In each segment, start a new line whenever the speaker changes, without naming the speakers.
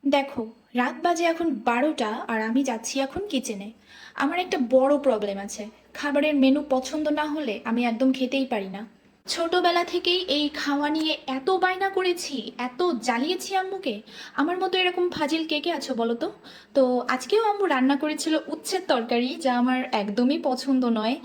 দেখো, রাত বাজে এখন 12টা আর আমি যাচ্ছি এখন কিচেনে। আমার একটা বড় প্রবলেম আছে। খাবারের মেনু পছন্দ না হলে আমি একদম খেতেই পারি না। ছোটবেলা থেকেই এই খাওয়া নিয়ে এত বায়না করেছি, এত জ্বালিয়েছি আম্মুকে। আমার মতো এরকম ফাজিল কে কে আছো বলো তো? তো আজকেও আম্মু রান্না করেছিল উচ্ছের তরকারি, যা আমার একদমই পছন্দ নয়।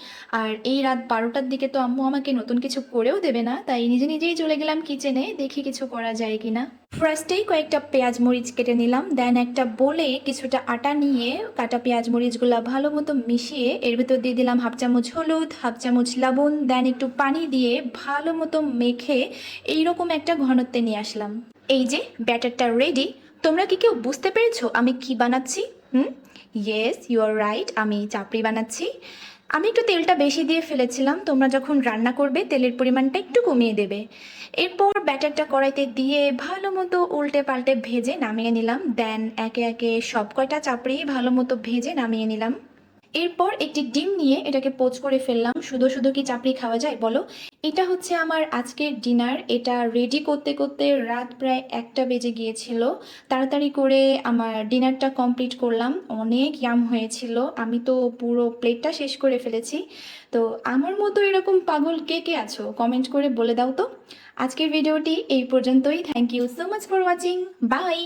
আর এই রাত 12টার দিকে তো আম্মু আমাকে নতুন কিছু করেও দেবে না, তাই নিজে নিজেই চলে গেলাম কিচেনে, দেখি কিছু করা যায় কিনা। ফার্স্টেই কয়েকটা পেঁয়াজ মরিচ কেটে নিলাম, দেন একটা বলে কিছুটা আটা নিয়ে কাটা পেঁয়াজ মরিচগুলো ভালো মতো মিশিয়ে এর ভিতর দিয়ে দিলাম হাফ চামচ হলুদ, হাফ চামচ লবণ, দেন একটু পানি দিয়ে ভালো মতো মেখে এইরকম একটা ঘনত্বে নিয়ে আসলাম। এই যে ব্যাটারটা রেডি। তোমরা কি কেউ বুঝতে পেরেছো আমি কি বানাচ্ছি? হুম, ইয়েস, ইউ আর রাইট, আমি চাপড়ি বানাচ্ছি। আমি একটু তেলটা বেশি দিয়ে ফেলেছিলাম, তোমরা যখন রান্না করবে তেলের পরিমাণটা একটু কমিয়ে দেবে। এরপর ব্যাটারটা কড়াইতে দিয়ে ভালো মতো উল্টে পাল্টে ভেজে নামিয়ে নিলাম, দেন একে একে সব কয়টা চাপড়ি ভালো মতো ভেজে নামিয়ে নিলাম। এরপর একটি ডিম নিয়ে এটাকে পোচ করে ফেললাম। শুধু শুধু কি চাপড়ি খাওয়া যায় বলো? এটা হচ্ছে আমার আজকের ডিনার। এটা রেডি করতে করতে রাত প্রায় 1টা বেজে গিয়েছিল। তাড়াতাড়ি করে আমার ডিনারটা কমপ্লিট করলাম। অনেক ইয়াম হয়েছিল, আমি তো পুরো প্লেটটা শেষ করে ফেলেছি। তো আমার মতো এরকম পাগল কে কে আছো কমেন্ট করে বলে দাও তো। আজকের ভিডিওটি এই পর্যন্তই। Thank you so much for watching. By.